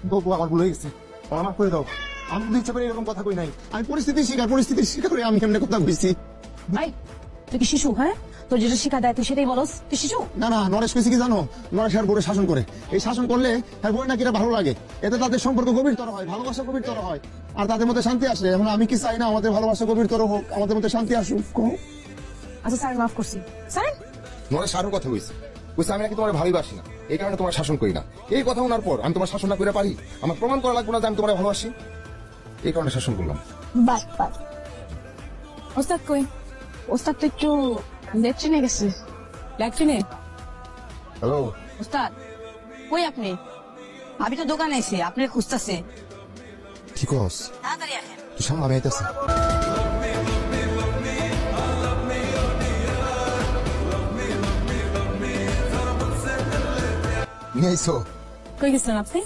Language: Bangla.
বউ আমার ভুল হয়ে গেছে, আমার করে দাও। আমি তো ইচ্ছা করে এরকম কথা কই নাই, আমি পরিস্থিতির শিকার করে আমি কেমনে কথা কইছি। ভাই তুই কি শিশু? হ্যাঁ, তোর যেটা শিখা দেয় তুই সেটাই বলস, তুই শিশু? না না, নরেশ কইছে কি জানো, নরেশ আর বোরে শাসন করে। এই শাসন করলে আর বোর নাকি এটা ভালো লাগে, এতে তাদের সম্পর্ক গভীরতর হয়, ভালোবাসা গভীরতর হয়, আর তাদের মধ্যে শান্তি আসে। এখন আমি কি চাই না আমাদের ভালোবাসা গভীরতর হোক, আমাদের মধ্যে শান্তি আসুক? আচ্ছা স্যার মাফ করছি স্যার। নরেশ আরো কথা কইছে, কইছে আমি নাকি তোমার ভালোবাসি না, এই কারণে তোমার শাসন করি না। এই কথা শোনার পর আমি তোমার শাসন না করে পারি? আমার প্রমাণ করা লাগবে না যে আমি তোমার ভালোবাসি, এই কারণে শাসন করলাম। বাস বাস। ওস্তাদ কই? ওস্তাদ তো একটু লেট্রিনে গেছে। লেট্রিনে? হ্যালো উস্তাদ কই আপনি? আমি তো দোকানে এসে আপনি খুঁজতেছে। ঠিক আছে, তাড়াতাড়ি আসেন। তুই সামনে আমি আইতাছি। নিয়ে আইসো। কই গেছেন আপনি?